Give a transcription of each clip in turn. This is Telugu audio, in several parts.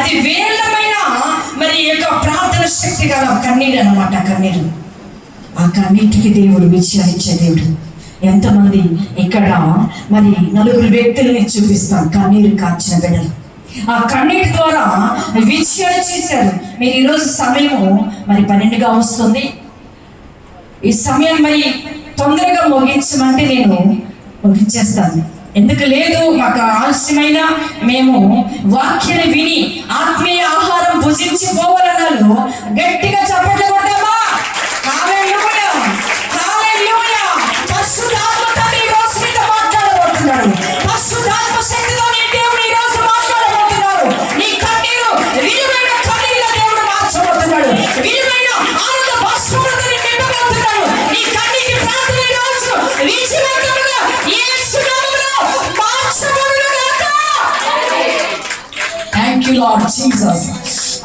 10,000మైన మరి యొక్క ప్రార్థన శక్తి గల కన్నీరు అన్నమాట. కన్నీరు, ఆ కన్నీటికి దేవుడు విచారించే దేవుడు. ఎంతమంది ఇక్కడ మరి 4 వ్యక్తుల్ని చూపిస్తాం కన్నీరు కార్చిన బిడ్డలు. ఆ కన్నీటి ద్వారా విచారణ చేశారు. మీరు ఈరోజు సమయము మరి 12గా వస్తుంది. ఈ సమయం మరి తొందరగా ముగించమంటే నేను ముగించేస్తాను. ఎందుకు లేదు, మాకు ఆలస్యమైన మేము వాక్యాన్ని విని ఆత్మీయ ఆహారం భుజించి పోవాలన్నాను. గట్టిగా చప్పట్లు కొడతామా? హల్లెలూయా, హల్లెలూయా. పరిశుద్ధాత్మ తండ్రి ఈ రోజు మీతో మాట్లాడబోతున్నాడు. పరిశుద్ధాత్మ శక్తితో నీ దేవుడు ఈ రోజు మాట్లాడబోతున్నాడు. నీ కన్నీరు విలువైన కన్నీరుగా దేవుడు మార్చబోతున్నాడు. విలువైన ఆనంద బాష్పాలతో నింపబోతున్నాడు. నీ కన్నీటి ప్రార్థన ఈ రోజు విజయవంతంగా యేసు నామములో మార్చబడును గాక. Thank you lord Jesus.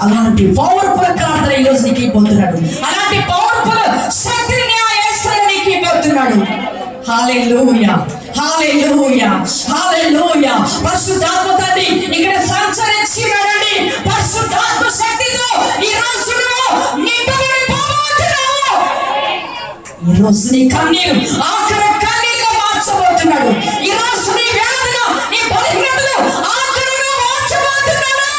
అలాంటి పవర్ఫుల్ ప్రార్థన ఈ రోజు నీకు ఇవ్వబోతున్నాడు. అలాంటి పవర్ఫుల్ శక్తిని యేసయ్య నీకు ఇవ్వబోతున్నాడు. హల్లెలూయా, హల్లెలూయా, హల్లెలూయా. పరిశుద్ధాత్మ తండ్రి ఇక్కడ సంచరించి వెళ్ళండి. పరిశుద్ధాత్మ శక్తితో ఈ రోజు నింపబడిపోతున్నావు. ఈ రోజు నీ కన్నీరు ఆఖరి కన్నీరుగా మార్చబోతున్నాడు. ఈ రోజు నీ వేదన, నీ బలహీనతలు ఆఖరిగా మార్చబోతున్నాడు.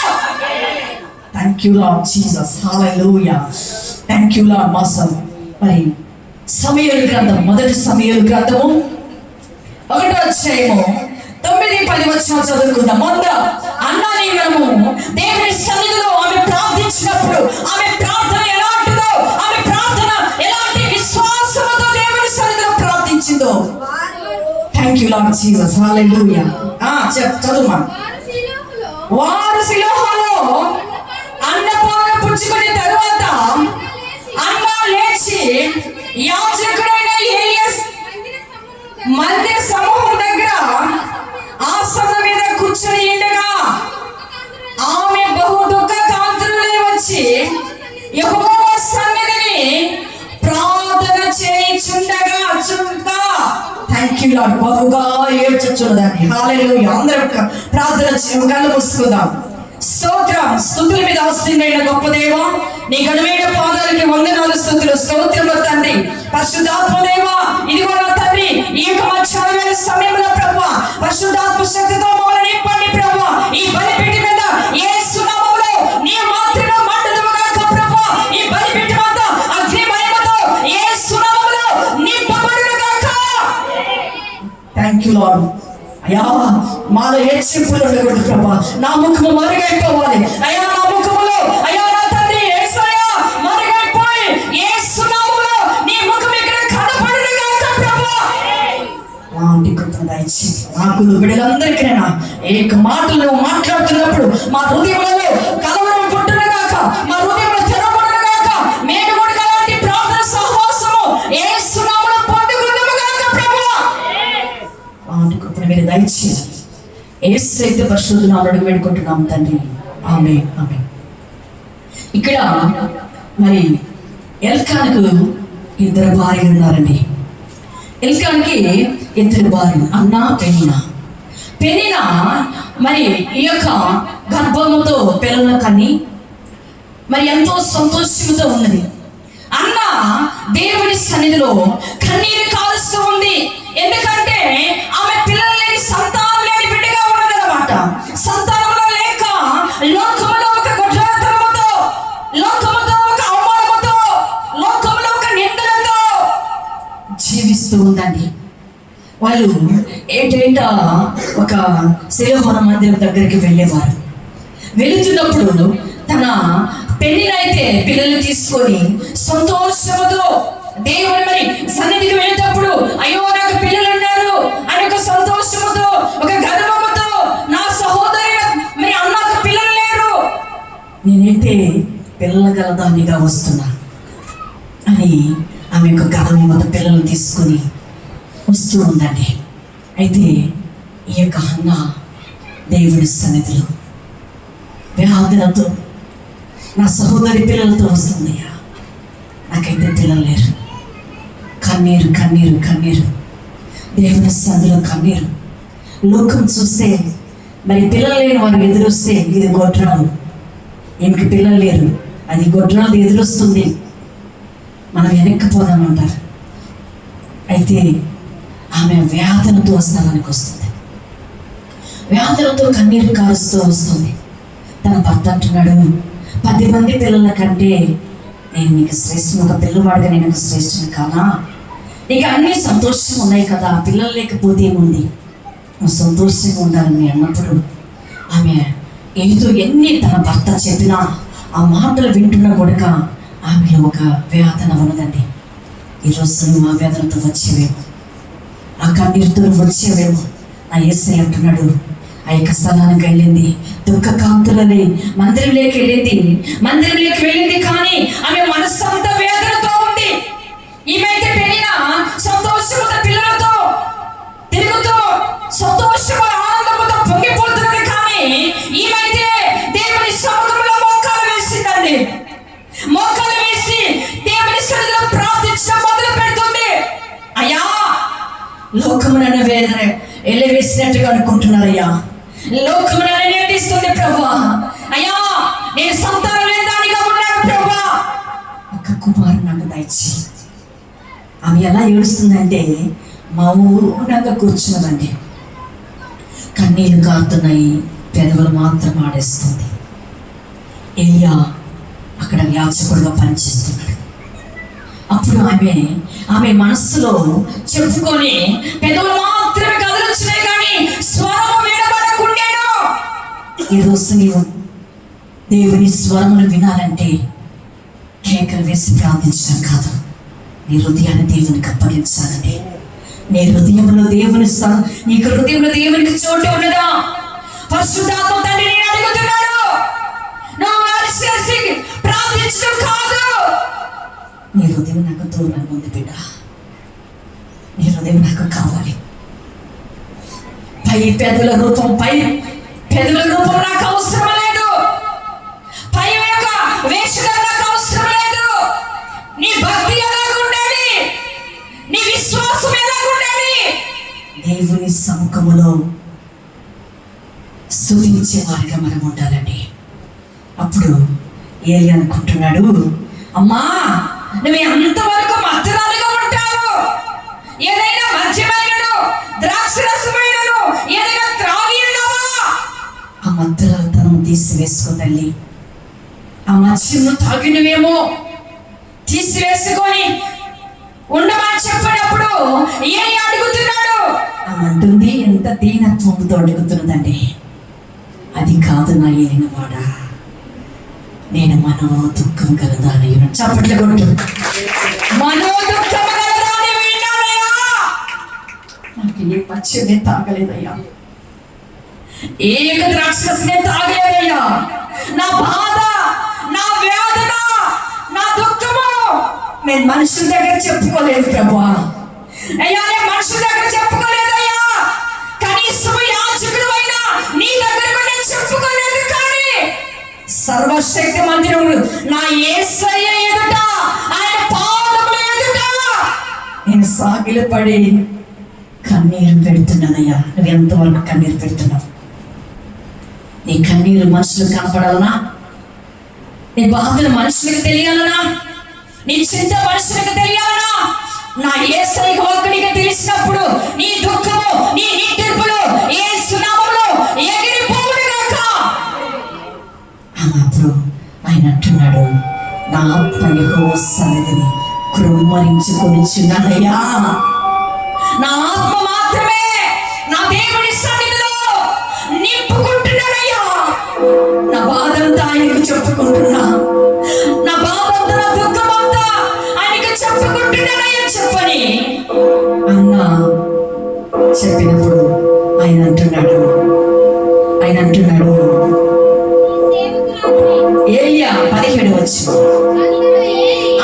Thank you lord Jesus. Hallelujah. Thank you lord master. మరి సమూయేలు గ్రంథం, మొదటి సమూయేలు గ్రంథము 1వ అధ్యాయము 9-10 వచనాలు చదువుకుందాం. మొదట అన్నాని మనము దేవుని సన్నిధిలో ఆమె ప్రార్థించినప్పుడు ఆమె ప్రార్థన ఎలాంటిదో, ఆమె ప్రార్థన ఎలాంటి విశ్వాసముతో దేవుని సన్నిధిలో ప్రార్థించిందో. Thank you lord Jesus. Hallelujah. చదువుమా. వారు షిలోహులో అన్నపాన పుచ్చుకునే తరువాత అన్న లేచి యాజకుడైన ఏలీయా మందిర సమూహం దగ్గర ఆసన మీద కూర్చొని ఉండగా ఆమె బహు దుఃఖ కాంతులై వచ్చి యెహోవా సన్నిధిని ప్రార్థన చేయుచుండగా థ్యాంక్ యూ లార్డ్, బహుగా ఏడ్చుచున్నదాన్ని. హల్లెలూయా. అందరూ ప్రార్థన చేయండి, కళ్ళు మూసుకుందాం. స్తోత్రం, స్తుతుల మీద ఆసీనుడైన గొప్ప దేవ, నీ ఘనమైన పాదాలకి వందనాలు, స్తుతులు, స్తోత్రములు తండ్రి. పరిశుద్ధాత్మ దేవ, ఇదిగో నా తండ్రి, ఈ యొక్క మధ్యాహ్నమైన సమయంలో ప్రభువా పరిశుద్ధాత్మ శక్తితో మమ్మల్ని నింపండి ప్రభువా. ఈ బలిపీఠం మీద యేసు నామములో నీ మాత్రమే మండుదుగాక ప్రభువా. ఈ బలిపీఠం అంతా అగ్ని మహిమతో యేసు నామములో నింపబడునుగాక. Thank you lord. అయ్యా, మాలో ఏ చెప్పులు ఉండకూడదు ప్రభా. నా ముఖము మరుగైపోవాలి అయ్యా. నా ముఖములో అయ్యా నా తండ్రి యేసయ్యా మరుగైపోయి యేసు నామములో నీ ముఖం ఇక్కడ కనపడునుగాక ప్రభువా. అలాంటి కృప దయచేయి నాకు, బిడ్డలందరికీ ఏక మాటలు మాట్లాడుతున్నప్పుడు మా హృదయంలో కలవరం పుట్టునుగాక, మా హృదయంలో తెరవబడునుగాక. మేము కూడా అలాంటి ప్రార్థన సహవాసము యేసు నామములో పొందుకుందుముగాక ప్రభువా. అలాంటి కృపను మీరు దయచేయాలి. యేసయ్య పరిశుద్ధ నామములో అడిగి వేడుకుంటున్నాం తండ్రి. ఆమేన్, ఆమేన్. ఇక్కడ మరి ఎల్కానుకు 2 భార్యలు ఉన్నారండి. ఎల్కానుకి 2 భార్యలు, అన్నా పెనిన్నా. పెనిన్నా మరి ఈ యొక్క గర్భముతో పిల్లలను కని మరి ఎంతో సంతోషంతో ఉన్నది. అన్న దేవుని సన్నిధిలో కన్నీరు కారుస్తూ ఉంది. ఎందుకంటే ఆమె పిల్లలు లేని, సంతానం లేని బిడ్డగా ఉన్నదన్నమాట. సంతానంలో లేక లోకములో ఒక గొడ్రాతనముతో, లోకముతో ఒక అవమానముతో, లోకములో ఒక నిందలతో జీవిస్తూ ఉందండి. వాళ్ళు ఏంటంట ఒక శిలోహోన మందిరం దగ్గరికి వెళ్ళేవారు. వెళుతున్నప్పుడు తన పెళ్ళినైతే పిల్లలు తీసుకొని సంతోషముతో దేవుని మరి సన్నిధికి వెళ్ళేటప్పుడు అయ్యో నాకు పిల్లలు ఉన్నారు అని ఒక సంతోషముతో, ఒక గర్వముతో, నా సహోదరి మరి అన్నకు పిల్లలు లేరు, నేనైతే పిల్లల గలదానిగా వస్తున్నా అని ఆమె యొక్క గర్వముతో పిల్లలు తీసుకొని వస్తూ ఉందండి. అయితే ఈ యొక్క అన్న దేవుని సన్నిధిలో వ్యాధులతో, నా సహోదరి పిల్లలతో వస్తుందయ్యా, నాకైతే పిల్లలు లేరు. కన్నీరు, కన్నీరు, కన్నీరు, దేవుని సన్నిధిలో కన్నీరు. లోకం చూస్తే మరి పిల్లలు లేని వారు ఎదురొస్తే ఇది గొడ్రాలు, ఈమెకి పిల్లలు లేరు, అది గొడ్రాలు ఎదురొస్తుంది, మనం వెనక్కి పోదామంటారు. అయితే ఆమె వేదనతో స్థలానికి వస్తుంది, వేదనతో కన్నీరు కారుస్తూ వస్తుంది. తన భర్త అంటున్నాడు, 10 మంది పిల్లల కంటే నేను నీకు శ్రేష్ఠను, ఒక పిల్లవాడిగా నేను నీకు శ్రేష్ఠను కానా? నీకు అన్నీ సంతోషం ఉన్నాయి కదా, పిల్లలు లేకపోతే ఏముంది, నువ్వు సంతోషంగా ఉండాలని అన్నప్పుడు ఆమె ఏదో ఎన్ని తన భర్త చెప్పినా ఆ మాటలు వింటున్నా కూడా ఆమెలో ఒక వేదన ఉన్నదండి. ఈరోజు నువ్వు ఆ వేదనతో వచ్చేవేమో, ఆ కన్నీరుతో వచ్చేవేమో. నా యేసయ్య అంటున్నాడు, ఆ యొక్క స్థలానికి వెళ్ళింది, దుఃఖ కాంతులని మందిరంలోకి వెళ్ళింది, కానీ ఆమె మనస్సంతా వేదనతో ఉంది. ఈమెయితే పెళ్ళిన సంతోషముతో పిల్లలతో తిరుగుతూ సంతోషము ఆనందముతో పొంగిపోతున్నది, కానీ ఈమెయితే దేవుని సముఖంలో మోకాలు వేసిందండి. మోకాలు వేసి దేవుని సన్నిధిలో ప్రార్థించడం మొదలు పెడుతుంది. అయ్యా, లోకమునన్న వేదన ఎల్లవేసినట్టుగా అనుకుంటున్నారయ్యా, లోకమున నిర్ణయిస్తుంది ప్రభువా. అయ్యా, నేను సంతానం లేని దానిగా ఉన్నాను ప్రభువా, ఒక కుమారుడు నాకు దయచి. ఆమె ఎలా ఏడుస్తుందంటే మౌనంగా కూర్చున్నదండి, కన్నీళ్లు కారుతున్నాయి, పెదవులు మాత్రం ఆడేస్తుంది. ఏలియా అక్కడ యాజకుడుగా పనిచేస్తున్నాడు. అప్పుడు ఆమె మనస్సులో చెప్పుకొని పెదవులు మాత్రమే కదలొచ్చినాయి, కానీ స్వరము వినబడకుండేను. ఈరోజు నీవు దేవుని స్వరమును వినాలంటే కేకలు వేసి ప్రార్థించడం కాదు, నీ హృదయాన్ని దేవునికి అప్పగించాలని. నీ హృదయంలో నీకు హృదయంలో దేవునికి చోటు ఉన్నదా? పరిశుద్ధాత్మ తండ్రి నేను అడుగుతున్నాడు, నువ్వు అరిసి ప్రార్థించడం కాదు. నీ హృదయం నాకు దూరంగా ఉంది బిడ్డ, నీ హృదయం నాకు కావాలి. పై పెదవుల రూపం నాకు అవసరం లేదు, పై యొక్క వేషధారణ నాకు అవసరం లేదు. నీ భక్తి ఎలాగుండాలి, నీ విశ్వాసం ఎలాగుండాలి? దేవుని సముఖములో స్తుతించే వారిగా మనం ఉండాలండి. అప్పుడు ఏలి అనుకుంటున్నాడు, అమ్మా నువ్వు అంతవరకు మత్తరాలుగా ఉంటావు, ఏదైనా మద్యమైనను ద్రాక్షరసమైనను ఏదైనా త్రాగి ఉన్నావా? ఆ మత్తరాలతనం తీసివేసుకో తల్లి, ఆ మద్యము తాగినవేమో తీసివేసుకొని ఉండమని చెప్పినప్పుడు ఏలి అడుగుతున్నాడు. ఆమంటుంది, ఎంత దీనత్వంతో అడుగుతున్నదండి. అది కాదు నా ఏలిన వాడా, నేను మనో దుఃఖం కలదాని. చప్పట్లు కొట్టు. మనో దుఃఖం కలదాని విన్నానయ్యా, నాకు ఏ పచ్చనే తాగలేదయ్యా, ఏ ద్రాక్షరసనే తాగలేదయ్యా. నా బాధ, నా వేదన, నా దుఃఖము నేను మనుషుల దగ్గర చెప్పుకోలేదు ప్రభువా. అయ్యా, నేను మనుషుల దగ్గర చెప్పుకోలేదయ్యా, కనీసం యాజకుడు అయినా నీ దగ్గర నేను చెప్పుకోలేదు. కానీ సర్వశక్తి మందిరములు నా యేసయ్య ఎదుట, ఆయన పాదముల ఎదుట నేను సాగిలపడి కన్నీరు పెడుతున్నానయ్యా. నువ్వు ఎంతవరకు కన్నీరు పెడుతున్నావు? నీ కన్నీరు మనుషులకు కనపడాలనా? నీ బాధలు మనుషులకు తెలియాలనా? నీ చింత మనుషులకు తెలియాలనా? నా యేసయ్య ఒక్కడిగా తెలిసినప్పుడు నీ దుఃఖము, నీ నిట్టూర్పులు యేసు నామములో ఎగిరిపోవునుగాక. అప్పుడు ఆయన అంటున్నాడు, నా ఆత్మ యెహోవా సన్నిధిని కృమ్మరించుకొనిచున్నానయ్యా. నా ఆత్మ మాత్రమే నా దేవుని సన్నిధిలో నింపుకుంటున్నానయ్యా. నా బాధంతా ఆయనకు చెప్పుకుంటున్నా, నా బాధంతా, నా దుఃఖమంతా ఆయనకు చెప్పుకుంటున్నానయ్యా చెప్పని అన్న చెప్పినప్పుడు ఆయన అంటున్నాడు ఏలియా 17 వచ్చి,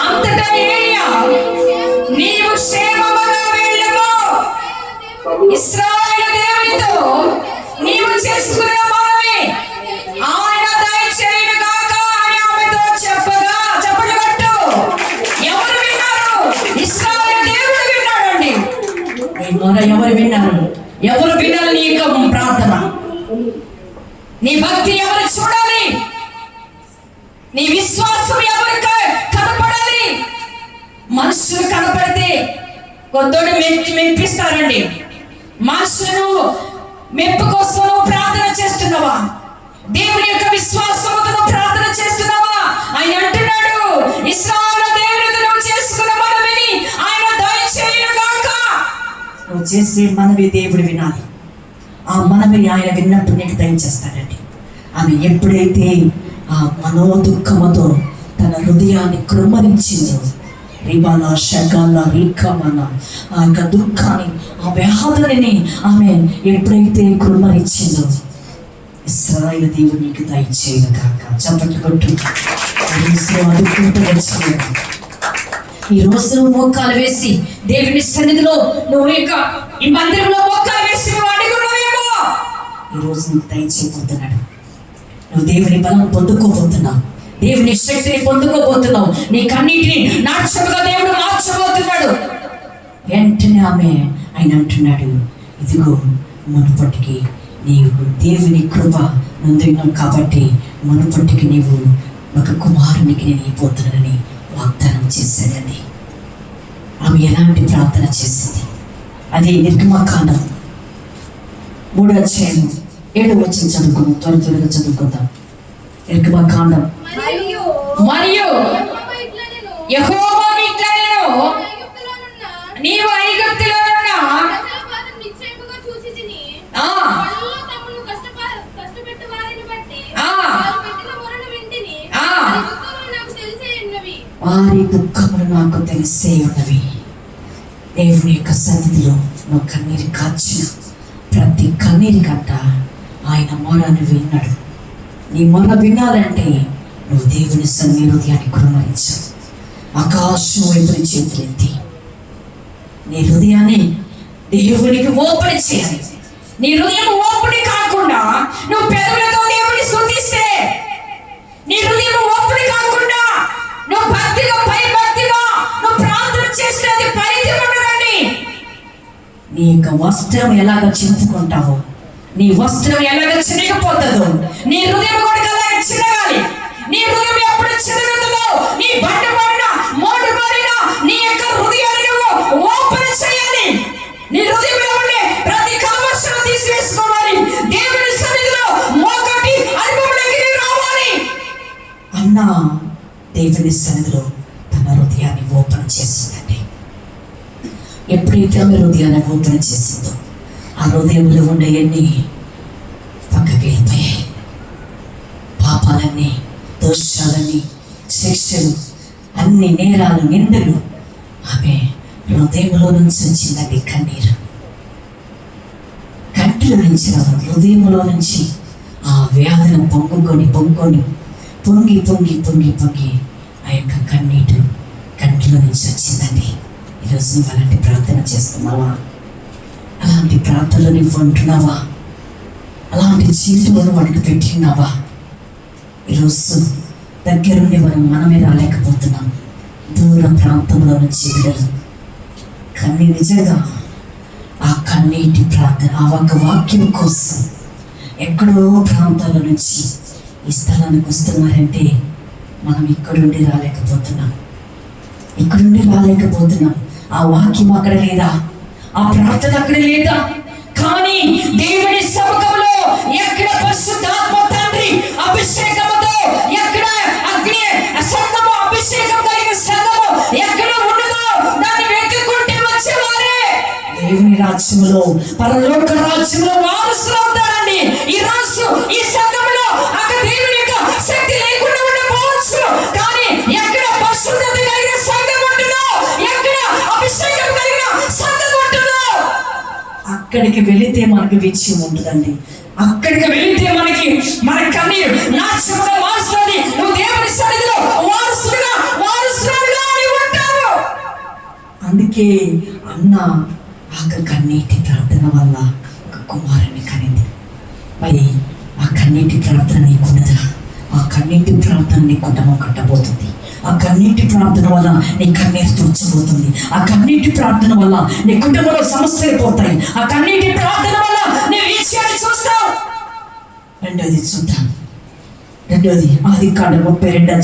అంతటా ఏలియా, నీవు క్షేమముగా వెళ్ళము, ఇశ్రాయేలు దేవునితో నీవు చేసుకున్న మనవి ఆయన దయచేయునుగాక అని ఆమెతో చెప్పగా. చప్పట్లు కొట్టు. ఎవరు విన్నారు? ఇశ్రాయేలు దేవుడు విన్నాడండి. ఎవరు విన్నారు? ఎవరు వినాలి? నీ యొక్క ప్రార్థన, నీ భక్తి ఎవరు చూడాలి? నీ విశ్వాసం ఎవరికి కనపడాలి? మనుషులు కనపడితే కొద్దోడు మెప్పిస్తారండి. మనుషులను మెప్పు కోసం నువ్వు ప్రార్థన చేస్తున్నావా? దేవుని యొక్క విశ్వాసముతో నువ్వు ప్రార్థన చేస్తున్నావా? ఆయన అంటున్నాడు, ఇశ్రాయేలు దేవునితో నువ్వు చేసుకున్న మనవిని ఆయన దయచేయును గాక. నువ్వు చేసే మనవి దేవుడు వినాలి. ఆ మనవిని ఆయన విన్నప్పుడు నీకు దయచేస్తాడండి. ఆమె ఎప్పుడైతే ఆ మనోదుఃఖముతో తన హృదయాన్ని కృమ్మరించిందో, రిబాల షగాల రీకమన, ఆ యొక్క దుఃఖాన్ని, ఆ వ్యాధులని ఆమె ఎప్పుడైతే కృమ్మరించిందో, ఇశ్రాయేలు దేవుడు నీకు దయచేయను కాక. చప్పట్లు కొట్టు. ఈ రోజు నువ్వు మోకాలు వేసి దేవుని సన్నిధిలో నువ్వు ఈ మందిరంలో మోకాలు వేసి నువ్వు అడుగున్నావేమో, ఈ రోజు నీకు దయచేయబోతున్నాడు. నువ్వు దేవుని బలం పొందుకోబోతున్నావు, దేవుని శక్తిని పొందుకోబోతున్నావు. నీ కన్నీటిని నాట్యముగా దేవుడు మార్చబోతున్నాడు. వెంటనే ఆయన అంటున్నాడు, ఇదిగో మునుపటికి నీవు దేవుని కృప నొందినావు కాబట్టి మునుపటికి నీవు ఒక కుమారునికి నేను ఇవ్వబోతున్నానని వాగ్దానం చేశాడండి. ఆమె ఎలాంటి ప్రార్థన చేసింది? అది నిర్గమకాండం 3వ అధ్యాయం 7వ వచనం చదువుకుందాం. త్వరగా చదువుకుందాం. నిర్గమకాండం. మరియు యెహోవా ఇట్లనెను, నీవు ఐగుప్తులోనున్న వారి దుఃఖములు నాకు తెలిసే ఉన్నవి. దేవుని యొక్క సన్నిధిలో నువ్వు కన్నీరు కాచిన ప్రతి కన్నీరు గంట ఆయన మొరను విన్నాడు. నీ మొర వినాలంటే నువ్వు దేవుని హృదయాన్ని కృమ్మరించావు. ఆకాశం వైపుని చేతులెత్తి నీ హృదయాన్ని దేవునికి ఓపెన్ చేయాలి. నీ హృదయం ఓపెన్ కాకుండా నువ్వు పెదవులతో దేవుని స్తుతిస్తే, నీ హృదయం ఓపెన్ కాకుండా నువ్వు భక్తిగా భక్తిగా నువ్వు ప్రార్థన చేస్తే అది ఫలితం ఉండదండి. నీ యొక్క వస్త్రం ఎలాగ చింపుకుంటావో, నీ వస్త్రం ఎలాగ చిన్నగిపోతుందో, నీ హృదయం కూడా అలాగ చిన్నగాలి. నీ హృదయం ఎప్పుడు చిన్నగుతుందో, నీ బండ పడిన మోటు పడిన నీ యొక్క హృదయాన్ని నువ్వు ఓపెన్ చేయాలి. నీ హృదయంలో ఉండే ప్రతి కల్మషం తీసివేసుకోవాలి. దేవుని సన్నిధిలో మోకటి అనుభవంలోకి రావాలి. అన్నా దేవుని సన్నిధిలో తన హృదయాన్ని ఓపెన్ చేసిందండి. ఎప్పుడైతే ఆమె హృదయాన్ని ఓపెన్ చేసిందో, ఆ హృదయంలో ఉండే ఎన్ని పక్కకి వెళ్ళిపోయాయి. పాపాలన్నీ, దోషాలన్నీ, శిక్షలు, అన్ని నేరాలు, నిందలు ఆమె హృదయంలో నుంచి వచ్చిందండి. కన్నీరు కంటిలో నుంచి, హృదయంలో నుంచి ఆ వ్యాధిని పొంగి ఆ యొక్క కన్నీటి కంటిలో నుంచి వచ్చిందండి. ఈరోజు నువ్వు అలాంటి ప్రార్థన చేస్తున్నావా? అలాంటి ప్రార్థనలు నువ్వు అంటున్నావా? అలాంటి జీవితంలో వాడికి పెట్టినావా? ఈరోజు దగ్గరుండి మనమే రాలేకపోతున్నాం. దూర ప్రాంతంలో నుంచి బిడ్డలు కానీ నిజంగా ఆ కన్నీటి ప్రార్థన, ఆ ఒక్క వాక్యం కోసం ఎక్కడో ప్రాంతాల నుంచి ఈ స్థలానికి వస్తున్నారంటే మనం ఇక్కడుండి రాలేకపోతున్నాం. ఆ వాక్యం అక్కడ లేదా, ఆ ప్రార్థన అక్కడ లేదా. కానీ దేవుని సముఖంలో ఎక్కడ పరిశుద్ధాత్మ తండ్రి అభిషేకముతో, ఎక్కడ అగ్ని సంగము, అభిషేకం కలిగిన సంగము ఎక్కడ ఉండదో దాన్ని వెతుక్కుంటే వచ్చేవారే దేవుని రాజ్యంలో, పరలోక రాజ్యంలో వారసులు అవుతారండి. ఈ రోజు ఈ సంఘంలో అక్కడ దేవుని యొక్క శక్తి లేకుండా ఉండకపోవచ్చు, కానీ ఎక్కడ పరిశుద్ధత కలిగిన సంఘం ఉంటుందో, ఎక్కడ అభిషేకం కలిగిన సంఘం ఉంటుందో అక్కడికి వెళితే మనకి విజయం ఉంటుందండి. అక్కడికి వెళితే మన కన్నీరు నాశనంగా మారుస్తుంది. నువ్వు దేవుని సన్నిధిలో వారసులుగా ఉంటావు. అందుకే అన్న కన్నీటి ప్రార్థన వల్ల ఒక కుమారుని కనింది. మరి ఆ కన్నీటి ప్రార్థన నీకున్నదా? ఆ కన్నీటి ప్రార్థన నీ కుటుంబం కట్టబోతుంది. ఆ కన్నీటి ప్రార్థన వల్ల నీ కన్నీరు తుడిచిపోతుంది. ఆ కన్నీటి ప్రార్థన వల్ల నీ కుటుంబంలో సమస్యలు పోతాయి. ఆ కన్నీటి ప్రార్థన వల్ల నీ విషయాన్ని చూస్తావు. రెండోది చూద్దాం. రెండోది ఆదికాండం 32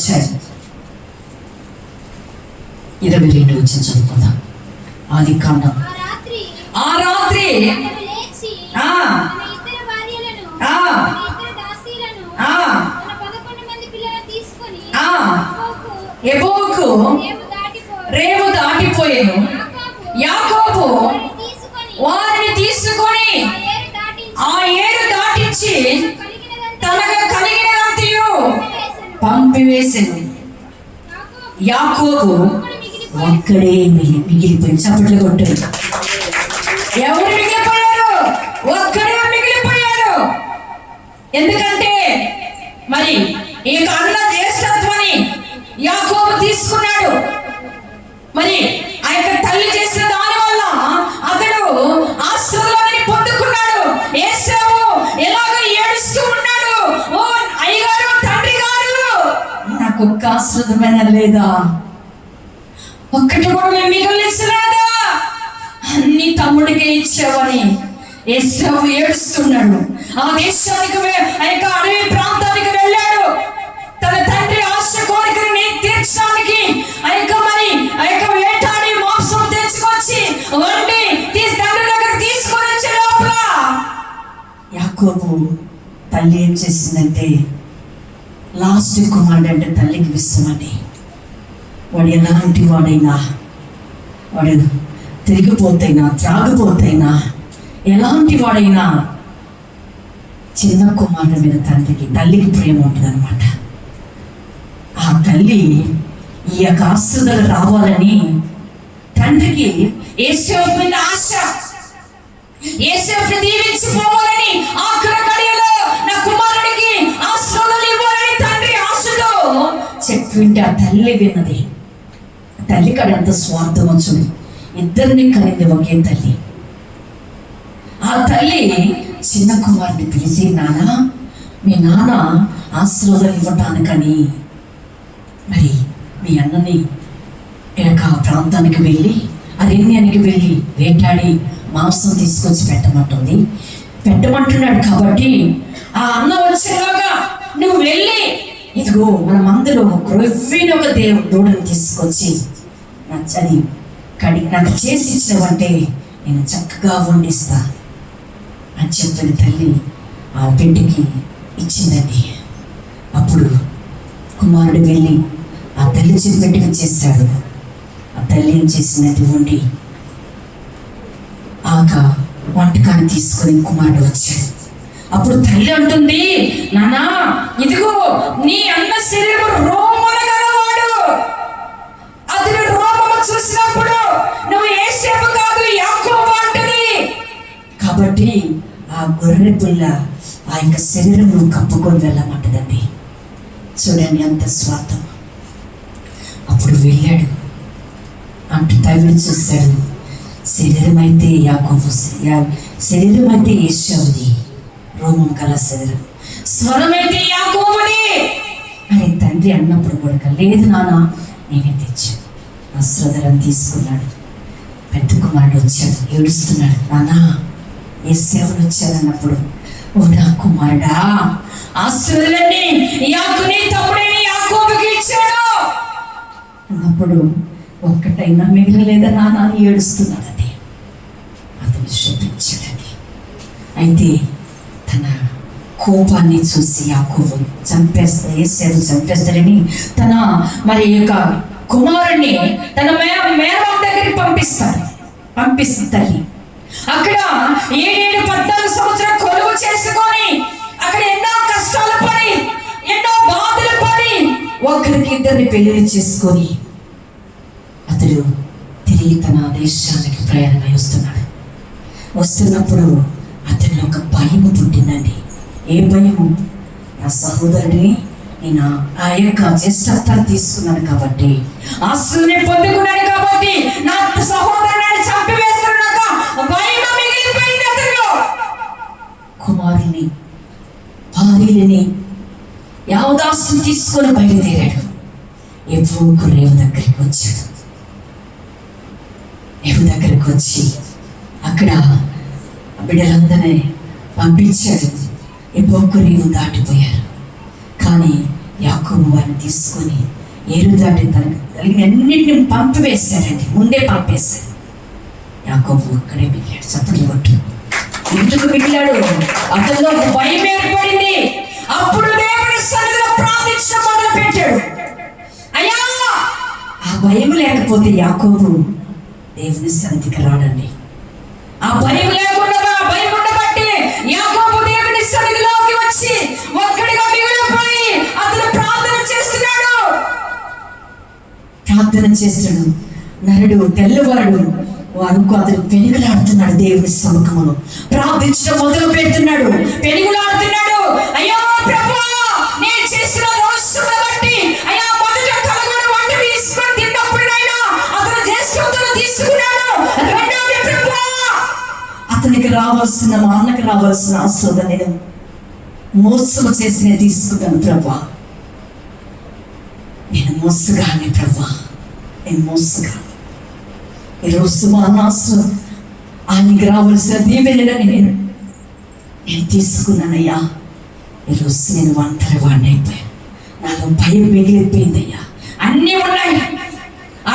వచ్చి చదువుకుందాం. ఆదికాండం. ఆ రాత్రి ఎబోకు రేవు దాటిపోయాను. యాకోబు వారిని తీసుకొని ఆ ఏరు దాటించి తనకు కలిగినంతయు పంపివేసెను. యాకోబు ఒక్కడే మిగిలిపోయింది. చప్పట్లు కొట్టారు. ఎవరు మిగిలిపోయారు? ఒక్కడే మిగిలిపోయారు. ఎందుకంటే మరి ఈ అన్న జ్యేష్ఠత్వాన్ని యాకోబు తీసుకున్నాడు. మరి ఆ యొక్క తల్లి చేసిన దాని వల్ల అతడు ఆశీర్వాదాన్ని పొందుకున్నాడు. ఏశావు ఎలాగ ఏడుస్తూ ఉన్నాడు, ఓ అయ్యగారు, తండ్రి గారు, నాకు ఒక్క ఆశీర్వాదమైన లేదా, ఒక్కటి కూడా మేము మిగిలించలేదా, అన్ని తమ్ముడికే ఇచ్చావని ఏశావు ఏడుస్తున్నాడు. ఆ దేశానికి ఆ యొక్క అడవి ప్రాంతానికి వెళ్ళాడు. తన తండ్రి ఆశ కోరికని తీర్చడానికి ఆ యొక్క వేటాడి మాంసం తెచ్చుకొచ్చి వండి తండ్రి దగ్గర తీసుకొని వచ్చే లోపల యాకోబు తల్లి ఏం చేసిందంటే, లాస్ట్ కుమారుడు అంటే తల్లికి ఇష్టమని, వాడు ఎలాంటి వాడైనా, వాడు తిరిగిపోతైనా త్రాగిపోతైనా ఎలాంటి వాడైనా చిన్న కుమారుడు మీద తల్లికి ప్రేమ ఉంటుంది అనమాట. ఆ తల్లి ఈ యొక్క ఆశీర్వాదాలు రావాలని తండ్రికి యేసేపు మీద ఆశ, యేసేపుని దీవించిపోవాలని, ఆఖరి గడియలో నా కుమారుడికి ఆశీర్వాదాలు ఇవ్వాలని తండ్రి ఆశతో చెప్పింటే ఆ తల్లి విన్నది. తల్లి కాడ ఎంత స్వార్థం వచ్చుడు. ఇద్దరిని కలిగింది ఒకే తల్లి. ఆ తల్లి చిన్న కుమారుని పిలిచి, నాన్న, మీ నాన్న ఆశీర్వాదాలు ఇవ్వటానికని మరి మీ అన్నని ప్రాంతానికి వెళ్ళి, అరణ్యానికి వెళ్ళి వేటాడి మాంసం తీసుకొచ్చి పెట్టమంటున్నాడు. కాబట్టి ఆ అన్న వచ్చేలాగా నువ్వు వెళ్ళి, ఇదిగో మన మందులో క్రొవ్విన ఒక దూడని తీసుకొచ్చి నచ్చని కడిగి నాకు చేసి ఇచ్చినవంటే నేను చక్కగా వండిస్తా అని చెప్పిన తల్లి ఆ బిడ్డకి ఇచ్చిందండి. అప్పుడు కుమారుడు వెళ్ళి ఆ తల్లి చెప్పినట్టుగా చేశాడు. ఆ తల్లి ఏం చేసిందంటే వండి వంటకాన్ని తీసుకొని కుమారుడు వచ్చాడు. అప్పుడు తల్లి అంటుంది, నానా, ఇదిగో నీ అన్న శరీరం రోమన గలవాడు, అతని రోమము చూసినప్పుడు నువ్వు యేసేపు కాదు యాకోబు అంటుంది. కాబట్టి ఆ గొర్రె పిల్ల ఆ యొక్క శరీరం నువ్వు కప్పుకొని వెళ్ళమంటదండి. చూడండి ఎంత స్వార్థం. అప్పుడు వెళ్ళాడు. అంటూ తవిడి చూశాడు. శరీరం అయితే యాకోబు, శరీరం అయితే యేసేపుది, రోమం గల శరీరం, స్వరమైతే యాకోబుది అని తండ్రి అన్నప్పుడు కూడా, లేదు నాన్న నేనే తెచ్చాను. ఆశీర్వాదం తీసుకున్నాడు. పెద్ద కుమారుడు వచ్చాడు, ఏడుస్తున్నాడు. నానా, యేసేపుని వచ్చాడన్నప్పుడు, ఓ నా కుమారుడా, ఆశీర్వాదాలన్నీ నీ తమ్ముడైన యాకోబుకి ఇచ్చాడు అన్నప్పుడు ఒక్కటైనా మిగిలిలేదా నాన్న అని ఏడుస్తున్నాడని అతను శపించాడని. అయితే తన కోపాన్ని చూసి యాకోబు యేసేపు చంపేస్తాడని తన మరి యొక్క కుమారుణ్ణి తన మేనమామ దగ్గరికి పంపిస్తుంది తల్లి. అక్కడ 7-14 సంవత్సరాలు కొలువు చేసుకొని అక్కడ ఎన్నో కష్టాలు పడి ఎన్నో బాధలు పడి ఒకరికి ఇద్దరిని పెళ్లి చేసుకొని అతడు తిరిగి తన దేశానికి ప్రయాణమై వస్తున్నప్పుడు అతనిలో ఒక భయము పుట్టిందండి. ఏ భయము? నా సహోదరుడిని నేను ఆ యొక్క జ్యేష్ఠత్వాన్ని తీసుకున్నాను కాబట్టి, ఆస్తుల్ని పొందుకున్నాను కాబట్టి నా సహోదరుని చంపివేస్తున్న భయం మిగిలిపోయింది అతనిలో. కుమారుని భార్యని యావదాస్తుని తీసుకొని బయలుదేరాడు. ఎప్పుడు రేవు దగ్గరికి వచ్చాడు. రేవు దగ్గరికి వచ్చి అక్కడ బిడ్డలందరినీ పంపించాడు. ఎప్పుడు రేవు దాటిపోయారు. కానీ యాకోబు వారిని తీసుకొని ఏరు దాటి తనకు కలిగిన అన్నింటిని పంపివేశాడండి, ముందే పంపేశాడు. యాకోబు అక్కడే మిగిలాడు. చప్పట్లు కొట్టు. ఎందుకు మిగిలాడు? అతనిలో భయం ఏర్పడింది. అప్పుడు దేవుడి సన్నిధిలో ప్రార్థించడం మొదలు పెట్టాడు. అయ్యా, ఆ భయం లేకపోతే యాకోబు దేవుని సన్నిధికి రాడండి. ఆ భయం లేకుండా, ఆ భయం ఉండబట్టి యాకోబు దేవుని సన్నిధిలోకి వచ్చి ఒక్కడిగా మిగిలిపోయి అతను ప్రార్థన చేస్తున్నాడు. నరుడు తెల్లవాడు వాడుకు అతను పెనుగులాడుతున్నాడు. దేవుని సముఖమును ప్రార్థించడం మొదలు పెడుతున్నాడు, పెనుగులాడుతున్నాడు. అయ్యో ప్రభువా, నేను చేసిన దోషములను బట్టి అయ్యా మొదట కలగడు వంట తీసుకొని తిన్నప్పుడైనా అతను జ్యేష్ఠతను తీసుకున్నాడు. రెండోది ప్రభువా, అతనికి రావాల్సిన, మా అన్నకి రావాల్సిన ఆశీర్వాదం నేను మోసము చేసి నేను తీసుకున్నాను ప్రభువా. నేను మోసగాన్ని ప్రభువా, నేను మోసగాన్ని. ఈరోజు మా నాసు ఆయనకి రావాల్సిన దీవెనని నేను తీసుకున్నానయ్యా. ఈరోజు నేను ఒంటరి వాడిని అయిపోయాను. నాలో భయం మిగిలిపోయిందయ్యా. అన్నీ ఉన్నాయి,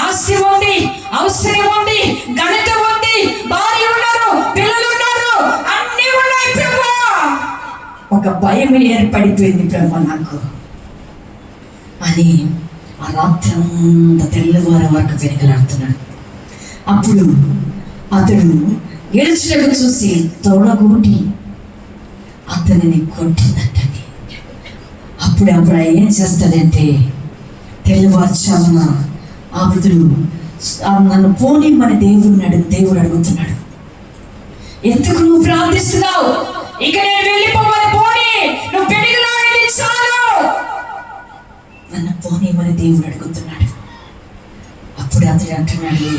ఆస్తి ఉంది, అవసరం ఉంది, గణితం ఉంది, భార్య ఉన్నారు, పిల్లలు ఉన్నారు, అన్నీ ఉన్నాయి ప్రభువా. ఒక భయం ఏర్పడిపోయింది ప్రభువా నాకు అని ఆ రాత్రి అంతా తెల్లవారు వరకు వెనుకలాడుతున్నాడు. అప్పుడు అతడు గెలిచినట్టు చూసి తోడగూటి అతనిని కొట్టిందంటండి. అప్పుడు ఏం చేస్తాడంటే తెల్లవారుచామున ఆ వృద్ధుడు నన్ను పోనీ మన దేవుడు అడుగుతున్నాడు. ఎందుకు నువ్వు ప్రార్థిస్తున్నావు? ఇక నేను వెళ్ళిపోవాలి, పోనీ, నువ్వు పెరిగిలాడిది చాలు, నన్ను పోనీ మన దేవుడు అడుగుతున్నాడు. అప్పుడు అతడు అంటున్నాడు,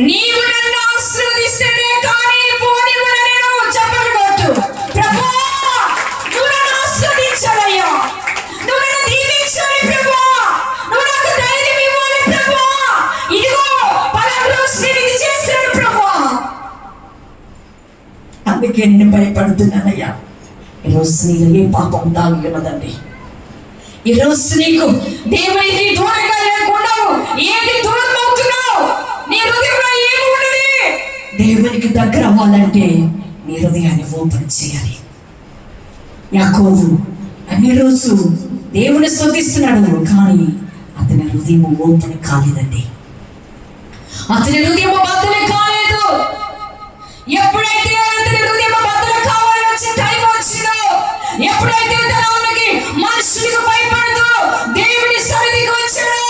నీవు నన్ను ఆశీర్వదిస్తేనే కానీ పోనివ్వను నేను. చెప్పలు కొట్టు. ప్రభువా, నువ్వు నన్ను ఆశీర్వదించాలయ్యా, నువ్వు నన్ను దీవించాలి ప్రభువా, నువ్వు నాకు ధైర్యం ఇవ్వాలి ప్రభువా. ఇదిగో పలానా రోజు నేను ఇది చేశాను ప్రభువా, అందుకే నేను భయపడుతున్నానయ్యా. ఈరోజు నీలో ఏ పాపం దాగి ఉన్నదండి? ఈరోజు నీకు దేవునికి దూరంగా లేకుండా ఏది దూరం అవుతున్నావు? నీ హృదయంలో ఏమి ఉన్నది? దేవునికి దగ్గర అవ్వాలంటే నీ హృదయాన్ని ఓపెన్ చేయాలి. యాకోబు అన్ని రోజు దేవుని స్తుతిస్తున్నాడు, కానీ అతని హృదయం ఓపెన్ కాలేదండి. అతని హృదయం బద్దలు కాలేదు. ఎప్పుడైతే అతని హృదయం బద్దలు కావాలని వచ్చే టైం వచ్చిందో, ఎప్పుడైతే తనకి మనుషులకు భయపడుతూ దేవుని సన్నిధికి వచ్చాడో,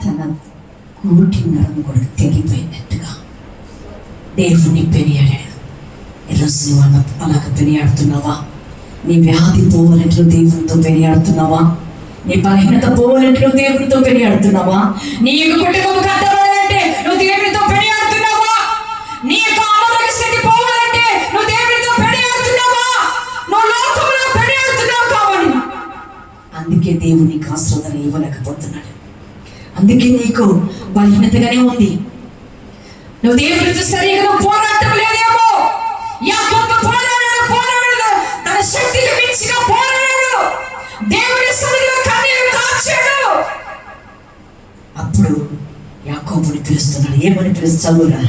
తన కూటి నరం కూడా తెగిపోయినట్టుగా దేవుని పెనియాడాడు. ఈరోజు నువ్వు అలాగ పెనియాడుతున్నావా? నీ వ్యాధి పోవాలంటే నువ్వు దేవునితో పెనియాడుతున్నావా? నీ బలహీనత పోవాలంటే నువ్వు దేవునితో పెనియాడుతున్నావా? నీ యొక్క కుటుంబం కట్టబడాలంటే నువ్వు దేవునితో పెనియాడుతున్నావా? నీ యొక్క ఆరోగ్య స్థితి పోవాలంటే నువ్వు దేవునితో పెనియాడుతున్నావా? నువ్వు లోకంలో పెనియాడుతున్నావు కావాలి. అందుకే దేవుడు నీకు ఆశీర్వాదం ఇవ్వలేకపోతున్నాడు. అందుకే నీకు బలహీనతగానే ఉంది. నువ్వు దేవునితో సరిగా పోరాటం లేదేమో. యాకోబు పోరాడాడు, తన శక్తికి మించిగా పోరాడాడు, దేవుని సన్నిధిలో కన్నీరు కార్చాడు. అప్పుడు యాకోబుని పిలుస్తున్నాడు. ఏమని పిలుస్తావురా?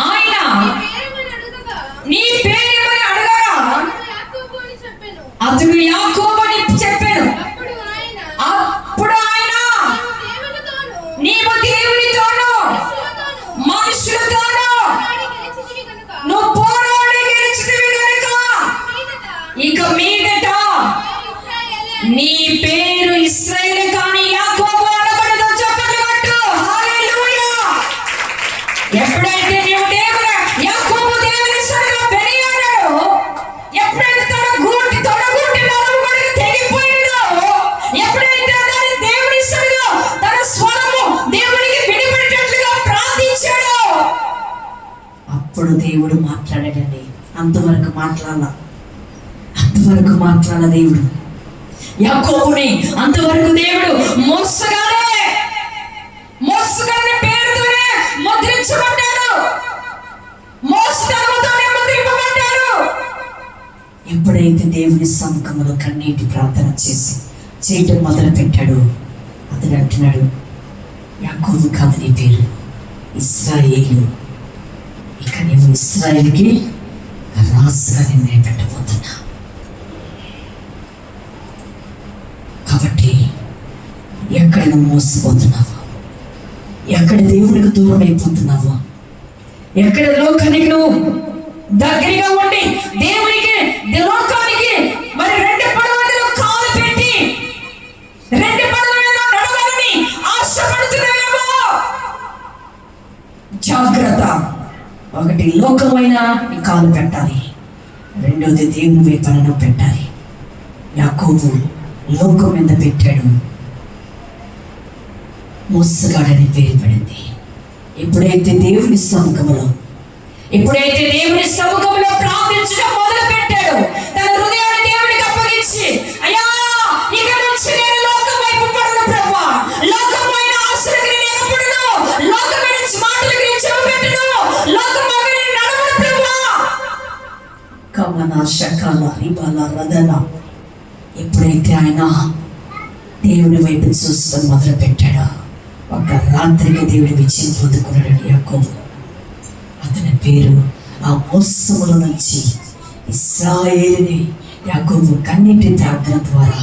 ఆయన నీ పేరేమని అడగరా? అతడు యాకోబు అని చెప్పాను. అప్పుడు ఆయన నీవు దేవునితోనూ మనుషులతోనూ నువ్వు పోరాడి గెలిచినవి కనుక ఇక మీదట నీ పేరు ఇశ్రాయేలు కానీ యాకోబు అనబడదు. చెప్పండి కొట్టు. హల్లెలూయా. ఎప్పుడైతే నీవు దేవుని యాకోబు దేవుని సన్నిధిలో పెరిగాడో, ఎప్పుడైతే తొడగూటి నరం కూడా తెగిపోయిందో, ఎప్పుడైతే దాని దేవుని సన్నిధిలో తన స్వరము దేవునికి విడిపెట్టేట్లుగా ప్రార్థించాడో, అప్పుడు దేవుడు మాట్లాడాడండి. అంతవరకు మాట్లాడాల దేవుడు యాకోబుని. అంతవరకు దేవుడు మోసగానే పేరుతోనే ముద్రించబడ్డాడు, మోసతనంతోనే ముద్రింపబడ్డాడు. ఎప్పుడైతే ఎప్పుడైతే దేవుని సముఖంలో కన్నీటి ప్రార్థన చేయటం మొదలు పెట్టాడు, అతడు అంటున్నాడు, యాకోబు కాదు నీ పేరు, ఇశ్రాయేలు. ఇక నేను ఇశ్రాయేలుకి రాజుగా నేను పెట్టబోతున్నా. కాబట్టి ఎక్కడ నువ్వు మోసపోతున్నావా, ఎక్కడ దేవునికి దూరం అయిపోతున్నావా, ఎక్కడ లోకానికి నువ్వు దగ్గరగా ఉండి దేవునికి లోకానికి మరి రెండు పడవలలో కాలు పెట్టి రెండు పడవలలో నడవాలని ఆశపడుతున్నావేమో, జాగ్రత్త. ఒకటి లోకమైన నీ కాలు పెట్టాలి, రెండోది దేవుని వైపును పెట్టాలి. యాకోబు లోకం మీద పెట్టాడు, మోసగాడని పేరు పడింది. ఎప్పుడైతే దేవుని సముఖంలో ప్రార్థించడం మొదలు పెట్టాడు, తన హృదయాన్ని దేవుడికి అప్పగించి, అయ్యా ఇక నుంచి నేను లోకం వైపు పడను ప్రభువా, లోకమైన ఆశలకు నేను ఎగపడను, లోకమైన మాటలకు నేను చెవి పెట్టను, లోకమైన నేను నడవను ప్రభువా. కమన శకాల రిబాల రదన. ఎప్పుడైతే ఆయన దేవుని వైపు చూస్తూ మొదలు పెట్టాడో ఒక రాత్రికి దేవుడి విజయం పొందుకున్నాడు యాకోబు. అతని పేరు ఆ మోసముల నుంచి ఇశ్రాయేలుని, యాకోబు కన్నీటి ప్రార్థన ద్వారా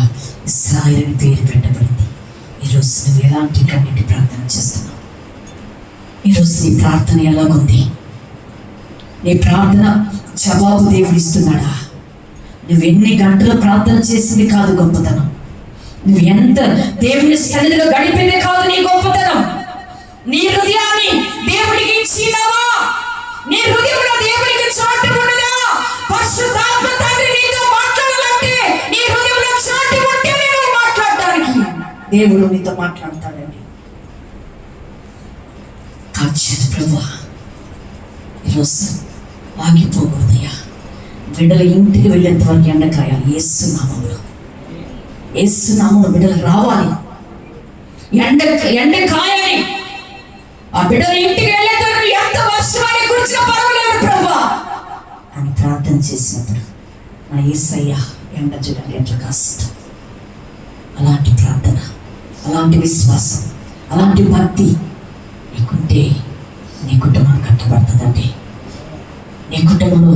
ఇశ్రాయేలుని పేరు పెట్టబడింది. ఈరోజు నువ్వు ఎలాంటి కన్నీటి ప్రార్థన చేస్తున్నావు? ఈరోజు నీ ప్రార్థన ఎలాగుంది? నీ ప్రార్థన జవాబు దేవుడు ఇస్తున్నాడా? నువ్వు ఎన్ని గంటలు ప్రార్థన చేసింది కాదు గొప్పతనం, నువ్వు ఎంత దేవుని సన్నిధిలో గడిపిందే కాదు నీ గొప్పతనం. నీ హృదయాన్ని దేవుడికి ఇచ్చినావా? నీ హృదయంలో దేవుడికి చోటు ఉండదా? పరిశుద్ధాత్మ తండ్రి నీతో మాట్లాడాలంటే నీ హృదయంలో చోటు ఉంటేనే నువ్వు మాట్లాడడానికి దేవుడు నీతో మాట్లాడతాడండి. కాచేది ప్రభువా, ఈరోజు ఆగిపోకూడదయ్యా. బిడ్డల ఇంటికి వెళ్ళేంత వరకు ఎండకాయాలి. యేసునామములో బిడ్డలు రావాలి, ఎండ కాయాలి. ఆ బిడ్డల ఇంటికి వెళ్ళేంత వరకు ఎంత వర్షాన్ని కూర్చున్న పర్వాలేదు ప్రభువా అని ప్రార్థన చేసినప్పుడు నా యేసయ్య ఎండ చూడాలి ఎంత కష్టం. అలాంటి ప్రార్థన, అలాంటి విశ్వాసం, అలాంటి భక్తి నీకుంటే నీ కుటుంబం కట్టబడుతుందండి. నీ కుటుంబంలో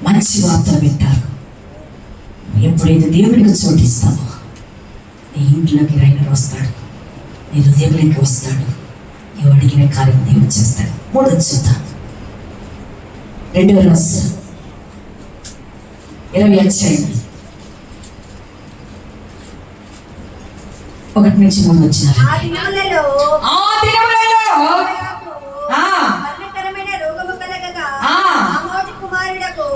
మంచి వార్తలు వింటారు. ఎప్పుడైతే దేవుడికి చోటిస్తావో నీ ఇంట్లోకి రైనర్ వస్తాడు, నీ హృదయంలోకి వస్తాడు, నీవు అడిగిన కార్యం దేవుడు చేస్తాడు. మూడో చూద్దాం, 2వ రాష్ట్రం 20 అధ్యాయం 1 నుంచి 3 వచ్చినారు. ఆ దినములలో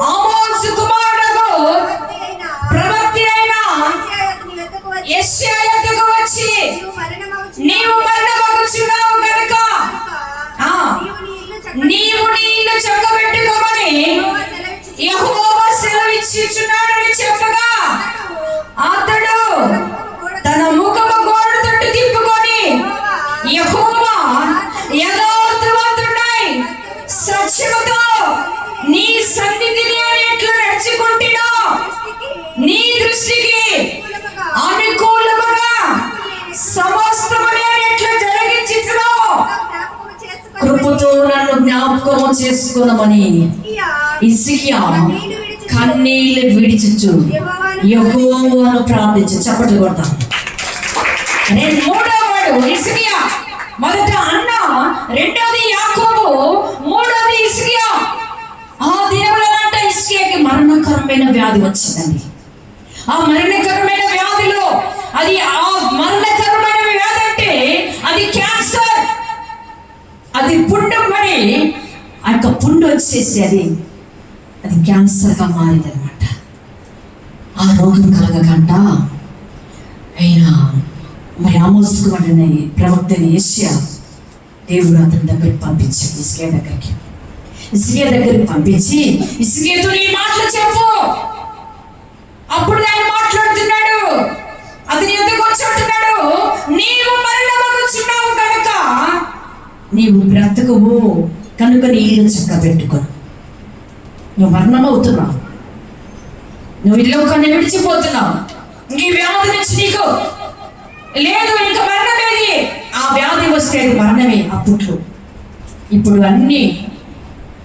ఆమోజు కుమారుడగు ప్రవక్త అయిన యెషయా యొద్దకు వచ్చి, నీవు మరణమగుచున్నావు గనుక నీవు నీ ఇల్లు చక్కబెట్టుకోమని యెహోవా సెలవిచ్చుచున్నాడని చెప్పగా, అతడు తన ముఖము గోడ తట్టు తిప్పుకొని, యెహోవా యథార్థవంతుడై సత్యముతో నీ సన్నిధిని ఎట్లా నడుచుకుంటున్నా, నీ దృష్టికి అనుకూలముగా సమస్తముని ఎట్లా జరిగించుతున్నావు, కృపతో నన్ను జ్ఞాపకం చేసుకున్నామని హిజ్కియా కన్నీళ్లు విడిచుచు యెహోవాను ప్రార్థించు. చప్పట్లు కొడతాం. మూడవ వాడు హిజ్కియా, మొదట అన్న, రెండోది యాకోబు, మూడోది హిజ్కియా. ఆ దేవుళ్ళంట హిజ్కియాకి మరణకరమైన వ్యాధి వచ్చిందండి. ఆ మరణకరమైన వ్యాధిలో అది ఆ మరణకరమైన వ్యాధి అంటే అది క్యాన్సర్, అది పుండు పడి ఆ యొక్క పుండు వచ్చేసి అది క్యాన్సర్గా మారిందనమాట. ఆ రోగం కలగకుండా అయినా మరి ఆమోసుకు పడిన ప్రవక్త యెషయా దేవుడు అతని దగ్గరికి పంపించాడు, హిజ్కియా దగ్గరికి పంపించి, హిజ్కియాతో నీ మాటలు చెప్పు. అప్పుడు ఆయన మాట్లాడుతున్నాడు, అతని ఎందుకు వచ్చి అంటున్నాడు, నీవు మరణమగుచున్నావు కనుక నీవు బ్రతుకువు కనుక నీ ఇల్లు చక్క పెట్టుకోను. నువ్వు మరణమవుతున్నావు, నువ్వు ఈ లోకాన్ని విడిచిపోతున్నావు. ఇంక ఈ వ్యాధి నుంచి నీకు లేదు, ఇంకా మరణమేది. ఆ వ్యాధి వస్తే మరణమే అప్పట్లో. ఇప్పుడు అన్ని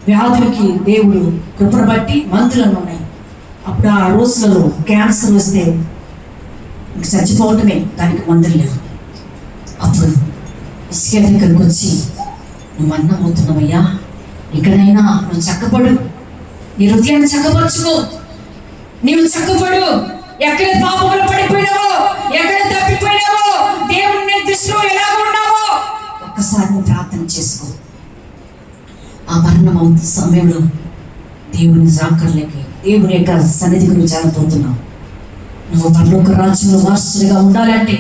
వ్యాధులకి దేవుడు కృపను బట్టి మందులను ఉన్నాయి. అప్పుడు ఆ రోజులలో క్యాన్సర్ వస్తే ఇంక చచ్చిపోవటమే, దానికి మందులు లేవు. అప్పుడు ఇసుక దగ్గరికి వచ్చి, నువ్వు మరణం అవుతున్నావయ్యా, ఇక్కడైనా నువ్వు చక్కపడు, నీ హృదయాన్ని చక్కపరుచుకో, నీవు చక్కపడు. ఎక్కడ పాపంలో పడిపోయినావో, ఎక్కడ తప్పిపోయినావో, దేవుని దృష్టిలో ఎలా ఉన్నావో ఒక్కసారి నువ్వు ప్రార్థన చేసుకో. ఆ మరణం అవుతున్న సమయంలో దేవుని జాకర్లకి, దేవుని యొక్క సన్నిధికి నువ్వు చేరబోతున్నావు. నువ్వు పరలోక రాజ్యంలో వారసుడిగా ఉండాలంటే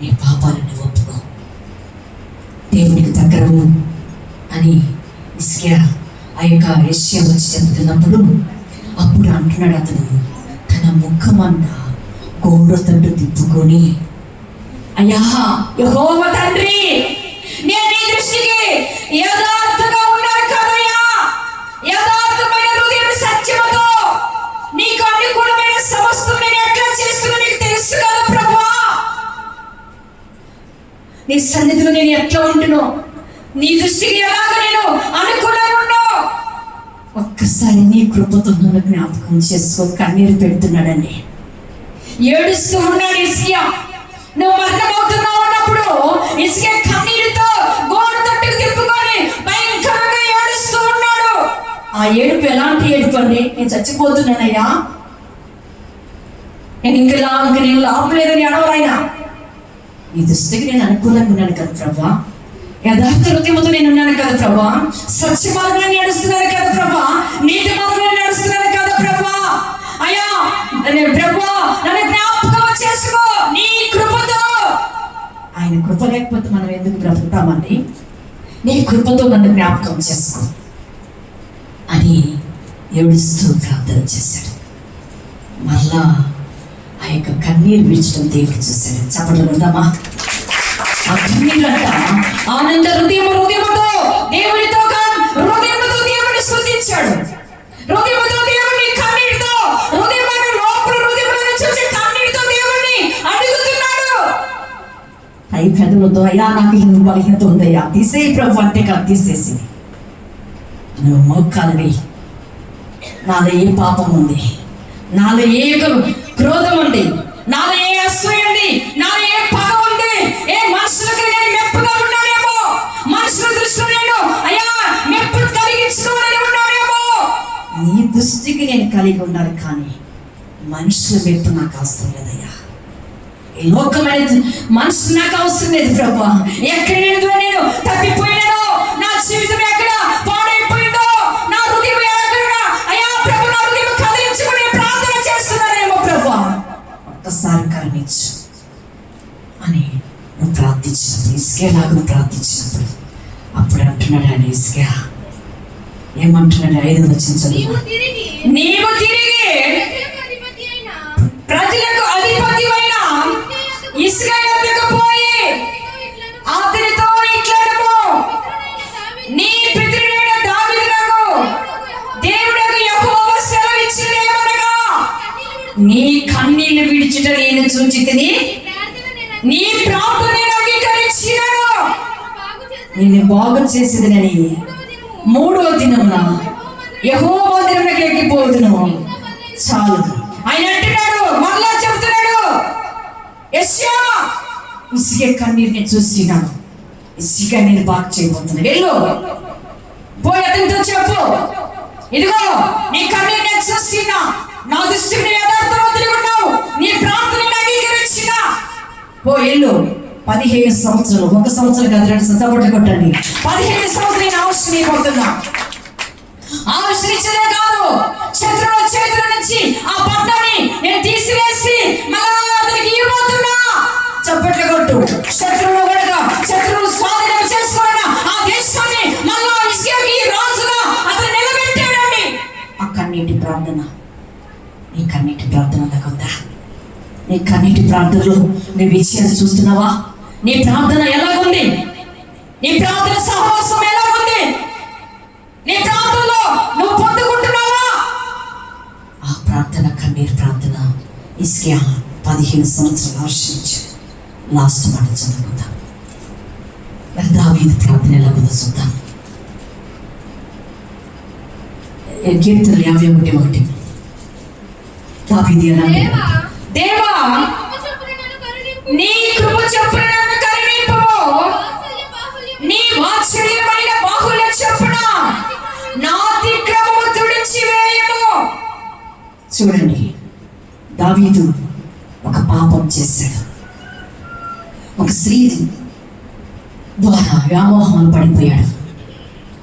నీ పాపాలను ఒప్పుకో, దేవునికి దగ్గరవు అని ఇస్కియా ఆ యొక్క యెషయా వచ్చి చెబుతున్నప్పుడు అప్పుడు అంటున్నాడు, అతను తన ముఖమన్న గోడ తట్టు తిప్పుకొని, అయ్యా యెహోవా తండ్రి, నేను నీ దృష్టికి యథార్థంగా ఉన్నాను కదయ్యా, యథార్థమైన హృదయం సత్యముతో నీకు అనుకూలమైన సమస్తం నేను ఎట్లా చేస్తున్నా నీకు తెలుసు కదా ప్రభువా. నీ సన్నిధిలో నేను ఎట్లా ఉంటునో, నీ దృష్టికి ఎలాగ నేను అనుకూలంగా ఉన్నాను. ఒక్కసారి నీ కృపతో నన్ను జ్ఞాపకం చేసుకో. కన్నీరు పెడుతున్నాడండి, ఏడుస్తూ ఉన్నాడు ఇస్కియా. నువ్వు మరణమవుతున్నావు అన్నప్పుడు ఇస్కియా కన్నీరుతో గోడ తట్టుకు తిప్పుకొని భయంకరంగా ఏడుస్తూ ఉన్నాడు. ఆ ఏడుపు ఎలాంటి ఏడుపు అండి? నేను చచ్చిపోతున్నానయ్యా, నేను లాభలేదని అడవరాయన, నీ దృష్టికి నేను అనుకూలంగా ఉన్నాను కదా ప్రభా, యథార్థ హృదయంతో నేను ఉన్నాను కదా ప్రభా, స్వచ్ఛ మార్గాన్ని నడుస్తున్నాను కదా ప్రభా, నీతి మార్గాన్ని నడుస్తున్నాను కదా ప్రభా. అయ్యా ప్రభా, నన్ను జ్ఞాపకం చేసుకో నీ కృపతో. ఆయన కృప లేకపోతే మనం ఎందుకు బ్రతుకుతామండి? నీ కృపతో నన్ను జ్ఞాపకం చేసుకో అని ఏడుస్తూ ప్రార్థన చేశాడు. మరలా ఆ యొక్క కన్నీరు విడిచడం దేవుడు చూశాడు. చప్పట్లు ఉందామా? ఆ కన్నీరంట ఆనంద హృదయముతో దేవునితో హృదయముతో దేవుని స్తుతించాడు. హృదయముతో దేవుని కన్నీటితో, హృదయమైన లోపల హృదయములను చూసి కన్నీటితో దేవుని అడుగుతున్నాడు. పై పెదవులతో, అయ్యా నాకు ఈ బలహీనత ఉందయ్యా, తీసేయి ప్రభు అంటే కాదు, తీసేసి నువ్వు మోకాలు వేయి. నాలో ఏ పాపం ఉంది, నాలో ఏ క్రోధం ఉంది, నాలో ఏ అసూయ ఉంది, నాలో ఏ పగ ఉంది, ఏ మనుషులకు నేను మెప్పుగా ఉన్నానేమో, మనుషుల దృష్టిలో నేను అయ్యా మెప్పు కలిగించుకోవాలని ఉన్నానేమో. నీ దృష్టికి నేను కలిగి ఉండాలి, కానీ మనుషుల మెప్పు నాకు అవసరం లేదయ్యా. ఈ లోకమైన మనుషులు నాకు అవసరం లేదు ప్రభు. ఎక్కడ నేను తప్పిపోయినానో, నా జీవితం ఎక్కడ పాడైపోయిందో, నా హృదయం ఎక్కడ అయ్యా ప్రభు, నా హృదయం కదిలించుకుని ప్రార్థన చేస్తున్నానేమో ప్రభు, ఒక్కసారి కరుణించు అని నువ్వు ప్రార్థించినప్పుడు, ఇస్కియా లాగా ప్రార్థించినప్పుడు అప్పుడు అంటున్నాడు ఆయన ఇస్కియా, ఏమంటున్నాడు? 5వ వచనం చదువు. నీవు తిరిగి ప్రజలకు అధిపతివైన ఇస్కియా యొద్దకు పోయి అతనితో ఇట్లనము, నీ పితరుడైన దావీదునకు దేవుడకు యెహోవా సెలవిచ్చినదేమనగా, నీ కన్నీళ్లు విడిచుట నేను చూచితిని, నీ ప్రార్థన నేను అంగీకరించినాను, నేను బాగు చేసేదనని 3వ దినమున యెహోవా మందిరమునకు ఎక్కిపోదును. చాలు. ఆయన అంటున్నాడు, మరలా చెబుతున్నాడు, యెషయా ఇస్కియా కన్నీరుని చూసినాను, ఇస్కియా నేను బాగు చేయబోతున్నాను, వెళ్ళు పోయి అతనితో చెప్పు, ఇదిగో నీ కన్నీరు నేను చూసినా, నా దృష్టిని యథార్థవంతుడిగా ఉన్నావు, నీ ప్రార్థనను అంగీకరించిన, పో వెళ్ళు. 15 సంవత్సరాలు, 1 సంవత్సరం కాదు, 2 సంవత్సరాలు కొట్టండి, 15 సంవత్సరాలు నేను ఆవిష్కరించబోతున్నా. ఆవిష్కరించలే కాదు, శత్రువుల చేతుల నుంచి ఆ పట్టాన్ని నేను తీసివేసి మళ్ళా అతనికి ఇవ్వబోతున్నా. చప్పట్లు కొట్టు. శత్రువులు కనుక శత్రువులు స్వాధీనం చేసుకోవాలన్న ఆ దేశాన్ని మళ్ళా ఇస్కియాకి రాజుగా అతను నిలబెట్టాడండి. ఆ కన్నీటి ప్రార్థన, నీ కన్నీటి ప్రార్థన ఉందా? నీ కన్నీటి ప్రార్థనలో నీ విజయాన్ని చూస్తున్నావా? నీ ప్రార్థన ఎలాగుంది? నీ ప్రార్థన సహవాసం ఎలాగుంది? నీ ప్రార్థనలో నువ్వు పొందుకుంటున్నావా? ఆ ప్రార్థన కన్నీరు హిజ్కియా 15 సంవత్సరాలు ఆశ్రయించాడు. లాస్ట్ మాట చదువుకుందాం. దావీదు ప్రార్థన ఎలా ఉందో చూద్దాం. కీర్తనలు 51:1. దావీదు ఎలా అంటాడు? దేవా నీ కృప చొప్పున నన్ను కరుణింపుము, నీ వాత్సల్యమైన బాహుళ్య చొప్పున నా అతిక్రమము తుడిచివేయుము. చూడండి, దావీదు ఒక పాపం చేశాడు. ఒక స్త్రీ ద్వారా వ్యామోహం పడిపోయాడు.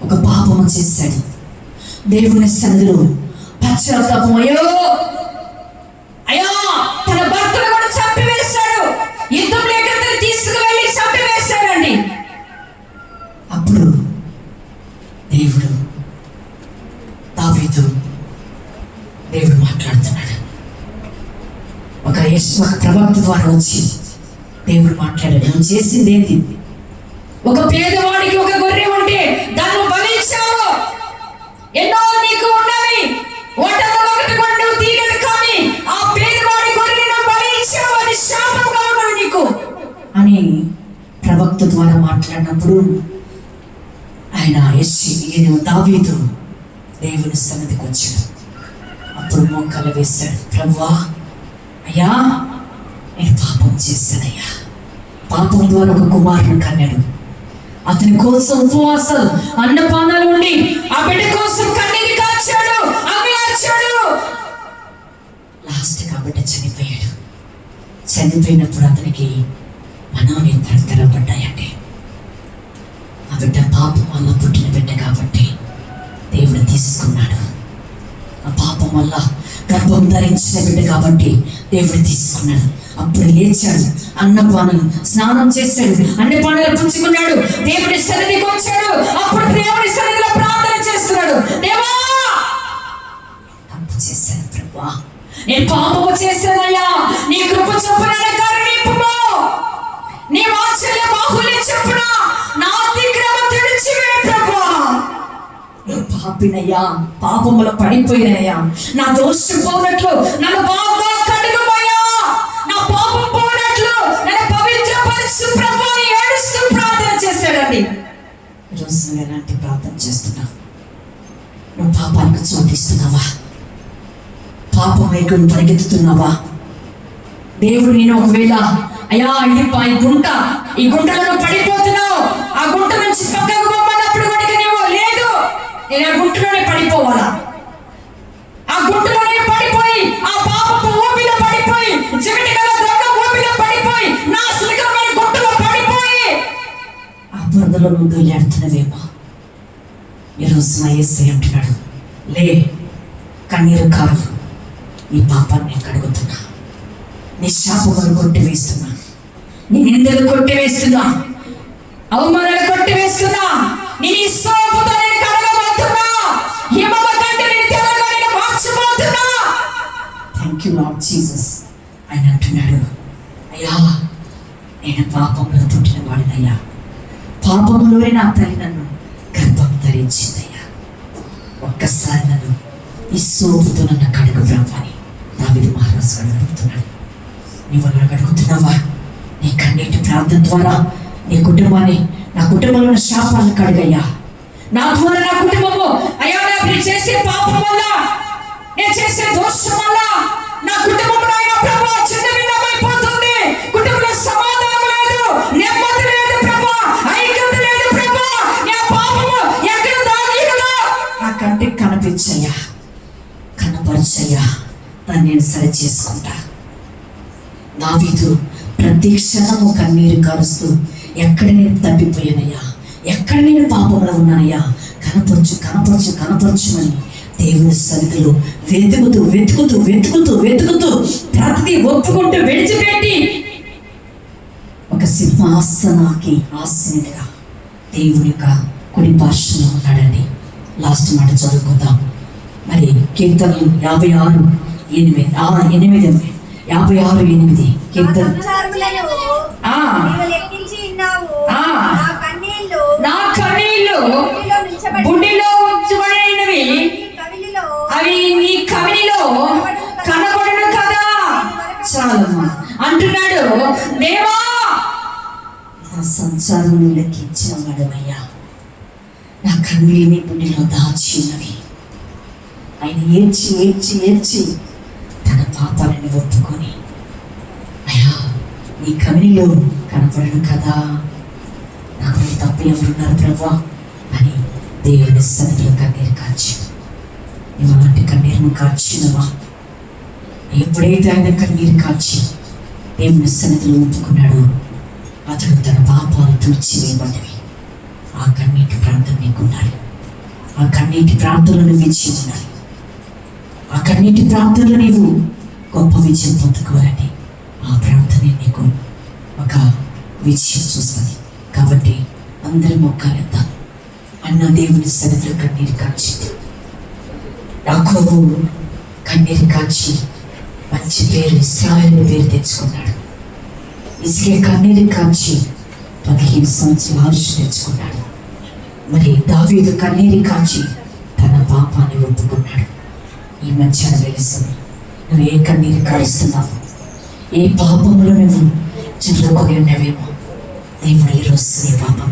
ఒక పాపము చేశాడు. దేవుని సన్నిధిలో పశ్చాత్తాపం, అయ్యా తన భర్తను కూడా చంపివేశాడు. యుద్ధం లేక తీసుకువెళ్ళి చంపివేశాడండి. అప్పుడు దేవుడు మాట్లాడుతున్నాడు. ఒక ప్రవక్త ద్వారా వచ్చి దేవుడు మాట్లాడాడు. నువ్వు చేసింది ఏంటి? ఒక పేదవాడికి ఒక గొర్రె ఉంటే దాన్ని బలించావు. ఎన్నో నీకు ఉన్నవి, వాటిలో ఒకటి కూడా నువ్వు తీయలేదు, కానీ ఆ పేదవాడి గొర్రెను బలించావు, అది శాపంగా ఉన్నది నీకు అని ప్రవక్త ద్వారా మాట్లాడినప్పుడు దావీదు దేవుని సన్నిధికి వచ్చాడు. అప్పుడు మోకాలు వేశాడు. ప్రభువా, అయ్యా నేను పాపం చేశానయ్యా. పాపం ద్వారా ఒక కుమారుని కన్నాడు. అతని కోసం ఉపవాసాలు అన్నపానాలు ఉండి ఆ బిడ్డ కోసం కన్నీరు కాచాడు, అమ్మిలాచాడు. లాస్ట్ గా బిడ్డ చనిపోయాడు. చనిపోయినప్పుడు అతనికి మనోనేత్రాలు తెరవబడ్డాయండి. ఆ బిడ్డ పాపం వల్ల పుట్టిన బిడ్డ కాబట్టి దేవుడు తీసుకున్నాడు. ఆ పాపం వల్ల గర్భం ధరించిన బిడ్డ కాబట్టి దేవుడు తీసుకున్నాడు. అప్పుడు లేచాడు, అన్నపానాలు స్నానం చేశాడు, అన్నపానాలు పుచ్చుకున్నాడు, దేవుడి సన్నిధికి వచ్చాడు. అప్పుడు దేవుడి సన్నిధిలో ప్రార్థన చేస్తున్నాడు. దేవా, తప్పు చేశాను ప్రభువా, నేను పాపము చేశానయ్యా, నీ కృప చొప్పున కరుణింపుము, నీ వాత్సల్య బాహుళ్య చొప్పున నా అతిక్రమం తుడిచివేయి ప్రభువా. పాపినయ్యా, పాపములో పడిపోయినయ్యా, నా దోషం పోనట్లు నన్ను బాగా కడుగుమయ్యా, నా పాపం పోనట్లు నన్ను పవిత్రపరచు ప్రభువా అని ఏడుస్తూ ప్రార్థన చేశాడండి. ఈరోజు నువ్వు ఎలాంటి ప్రార్థన చేస్తున్నావు? నువ్వు పాపానికి చోటిస్తున్నావా? పాపం వైపు పరిగెత్తుతున్నావా? దేవుడు నేను ఒకవేళ అయ్యా ఈ గుంటలో పడిపోతున్నావు, ఆ గుంట నుంచి పక్కకు పోమన్నప్పుడు వాడికి నువ్వు లేదు, నేను ఆ గుంటలోనే పడిపోవాలా? ఆ గుంటలోనే పడిపోయి, ఆ పాపపు ఊపిలో పడిపోయి, జగటి గల దొంగ ఊపిలో పడిపోయి, నా సుఖమైన గుంటలో పడిపోయి ఆ బురదలో నువ్వు దొల్లాడుతున్నవేమో. ఈరోజు నా యేసయ్య అంటున్నాడు, లే, కన్నీరు కారు, నీ పాపాన్ని నేను కడుగుతున్నా, నీ శాపములు కొట్టివేస్తున్నా, నీ నిందలు కొట్టివేస్తున్నా, అవమానాలు కొట్టివేస్తున్నా, నీ సోపుతో నేను కడగబోతున్నా, హిమము కంటే నేను తెల్లగా నేను మార్చబోతున్నా. Thank you lord Jesus. ఆయన అంటున్నాడు, అయ్యా నేను పాపంలో పుట్టిన వాడినయ్యా, పాపంలోనే నా తల్లి నన్ను గర్భం ధరించిందయ్యా, ఒక్కసారి నన్ను ఈ సోపుతో నన్ను కడుగు బ్రహ్మని దావీదు మహారాజు గారు అడుగుతున్నాడు. నీవు అలా అడుగుతున్నావా? నీ కన్నీటి ప్రార్థన ద్వారా నీ కుటుంబాన్ని, నా కుటుంబంలో ఉన్న శాపాలను కడుగయ్యా. నా ద్వారా నా కుటుంబము, అయ్యా నేను చేసే పాపం వల్ల, నేను చేసే దోషం వల్ల నా కుటుంబం ప్రభా చిన్నమైపోతుంది. కుటుంబంలో సమాధానం లేదు, నెమ్మది లేదు ప్రభా, ఐక్యత లేదు ప్రభా. నా పాపము ఎక్కడ దాగి ఉందో నా కంటికి కనిపించయ్యా, కనపరచయ్యా, దాన్ని నేను సరి చేసుకుంటా. దావీదు ప్రతి క్షణము కన్నీరు కారుస్తూ, ఎక్కడ నేను తప్పిపోయానయ్యా, ఎక్కడ నేను పాపంలో ఉన్నానయ్యా, కనపరచు కనపరచు కనపరచుమని దేవుని సన్నిధిలో వెతుకుతూ వెతుకుతూ వెతుకుతూ వెతుకుతూ ప్రతి ఒప్పుకుంటూ విడిచిపెట్టి ఒక సింహాసనానికి ఆసీనుడిగా దేవుని యొక్క కుడి పార్శ్వలో ఉన్నాడండి. లాస్ట్ మాట చదువుకుందాం. మరి కీర్తనలు 56:8 కీర్తన. నా కన్నీళ్ళు బుడ్డిలో ఉంచబడినవి, అవి నీ కవినిలో కనబడును కదా. సంచారమా అంటున్నాడు. దేవా నా సంచారం లెక్కించిన వాడవయ్యా, నా కన్నీళ్ళని పుణ్యలో దాచి ఉన్నవి. ఆయన ఏడ్చి ఏడ్చి ఏడ్చి తన పాపాలని ఒప్పుకొని, అయ్యా నీ కన్నీలో కనపడను కదా, నాకు తప్పు ఎవరున్నారు ప్రభా అని దేవుని సన్నిధిలో కన్నీరు కాచి, నువ్వు అలాంటి కన్నీరును కాచినవా? ఎప్పుడైతే ఆయన కన్నీరు కాచి దేవుని సన్నిధిలో ఒప్పుకున్నాడో అతడు తన పాపాలు తుడిచివేయబడ్డవి. ఆ కన్నీటి ప్రాంతం నీకు ఉండాలి. ఆ కన్నీటి ప్రాంతంలో విజయం ఉండాలి. ఆ కన్నీటి ప్రాంతంలో నీవు గొప్ప విజయం పొందుకోవాలని ఆ ప్రాంతమే నీకు ఒక విజయం చూస్తుంది. కాబట్టి అందరి మొక్కాలెత్తా అన్న దేవుని సన్నిధిలో కన్నీరు కాచింది. యాకోబు కన్నీరు కాచి మంచి పేరు, ఇశ్రాయేలు పేరు తెచ్చుకున్నాడు. ఇసుకే కన్నీరు కాచి 15 సంవత్సరాలు ఆయుష్ తెచ్చుకున్నాడు. మరి దావీదు కన్నీరు కాచి తన పాపాన్ని ఒప్పుకున్నాడు. ఈ మధ్యాహ్నం వెలుస్తుంది, నువ్వు ఏ కన్నీరు కారుస్తున్నావు? ఏ పాపంలో నువ్వు చిరుకొని ఉన్నవేమో దేవుడు ఈరోజు నీ పాపం